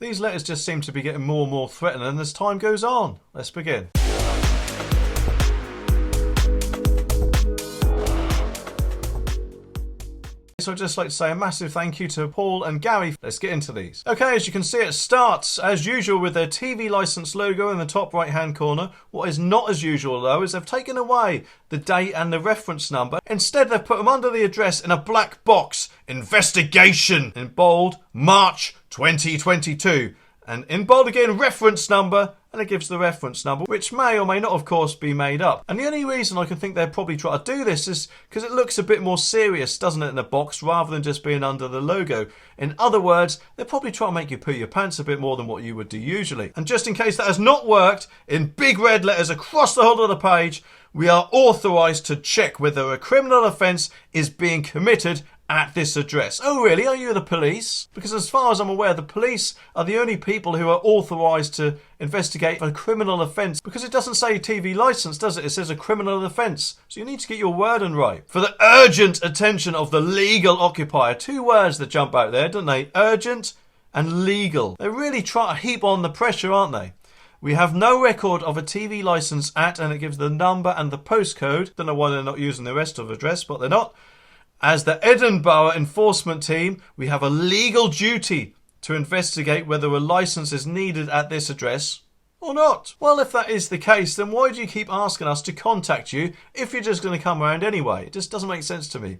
These letters just seem to be getting more and more threatening as time goes on. Let's begin. So I'd just like to say a massive thank you to Paul and Gary. Let's get into these. Okay, as you can see, it starts as usual with their TV license logo in the top right hand corner. What is not as usual though is they've taken away the date and the reference number. Instead, they've put them under the address in a black box. Investigation in bold, March 2022. And in bold again, reference number, and it gives the reference number, which may or may not, of course, be made up. And the only reason I can think they'd probably try to do this is because it looks a bit more serious, doesn't it, in a box, rather than just being under the logo. In other words, they'll probably try to make you poo your pants a bit more than what you would do usually. And just in case that has not worked, in big red letters across the whole of the page, we are authorised to check whether a criminal offence is being committed at this address. Oh really? Are you the police? Because as far as I'm aware, the police are the only people who are authorised to investigate a criminal offence, because it doesn't say TV licence, does it? It says a criminal offence. So you need to get your wording right. For the urgent attention of the legal occupier. Two words that jump out there, don't they? Urgent and legal. They really try to heap on the pressure, aren't they? We have no record of a TV licence at, and it gives the number and the postcode. Don't know why they're not using the rest of the address, but they're not. As the Edinburgh enforcement team, we have a legal duty to investigate whether a licence is needed at this address or not. Well, if that is the case, then why do you keep asking us to contact you if you're just going to come around anyway? It just doesn't make sense to me.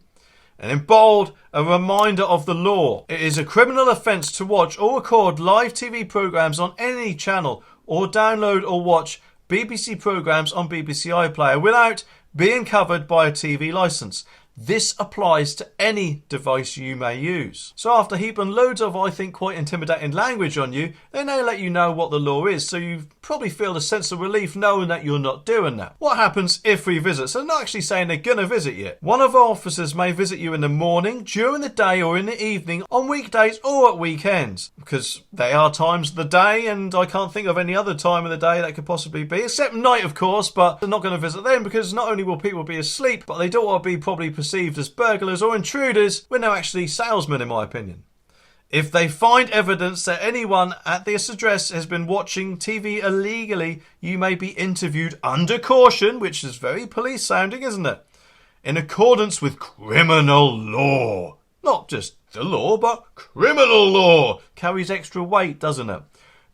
And in bold, a reminder of the law. It is a criminal offence to watch or record live TV programmes on any channel, or download or watch BBC programmes on BBC iPlayer without being covered by a TV licence. This applies to any device you may use. So after heaping loads of, I think, quite intimidating language on you, they now let you know what the law is, so you probably feel a sense of relief knowing that you're not doing that. What happens if we visit? So they're not actually saying they're going to visit you. One of our officers may visit you in the morning, during the day or in the evening, on weekdays or at weekends. Because they are times of the day, and I can't think of any other time of the day that could possibly be, except night of course, but they're not going to visit them because not only will people be asleep, but they don't want to be probably perceived as burglars or intruders when they're actually salesmen, in my opinion. If they find evidence that anyone at this address has been watching TV illegally, you may be interviewed under caution, which is very police sounding, isn't it? In accordance with criminal law. Not just the law, but criminal law. Carries extra weight, doesn't it?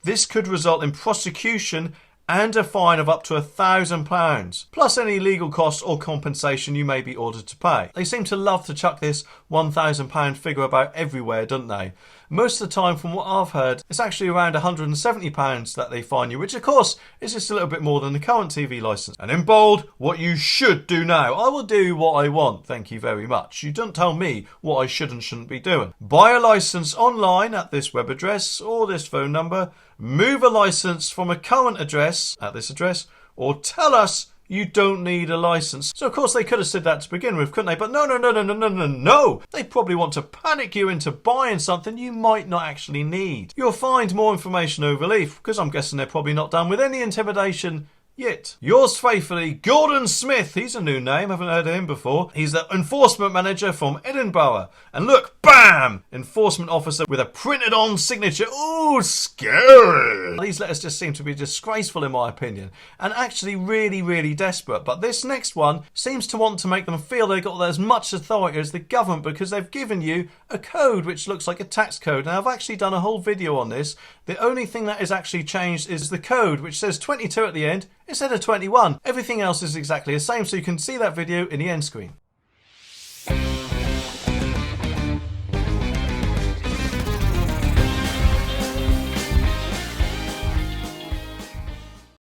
This could result in prosecution and a fine of up to £1,000, plus any legal costs or compensation you may be ordered to pay. They seem to love to chuck this £1,000 figure about everywhere, don't they? Most of the time, from what I've heard, it's actually around £170 that they fine you, which of course is just a little bit more than the current TV licence. And in bold, what you should do now. I will do what I want, thank you very much. You don't tell me what I should and shouldn't be doing. Buy a licence online at this web address or this phone number. Move a licence from a current address at this address, or tell us you don't need a licence. So of course they could have said that to begin with, couldn't they? But no. They probably want to panic you into buying something you might not actually need. You'll find more information over Leaf, because I'm guessing they're probably not done with any intimidation yet. Yours faithfully, Gordon Smith. He's a new name, haven't heard of him before. He's the enforcement manager from Edinburgh. And look, bam! Enforcement officer with a printed on signature. Ooh, scary! These letters just seem to be disgraceful in my opinion, and actually really, really desperate. But this next one seems to want to make them feel they've got as much authority as the government, because they've given you a code which looks like a tax code. Now I've actually done a whole video on this. The only thing that is actually changed is the code, which says 22 at the end instead of 21. Everything else is exactly the same, so you can see that video in the end screen.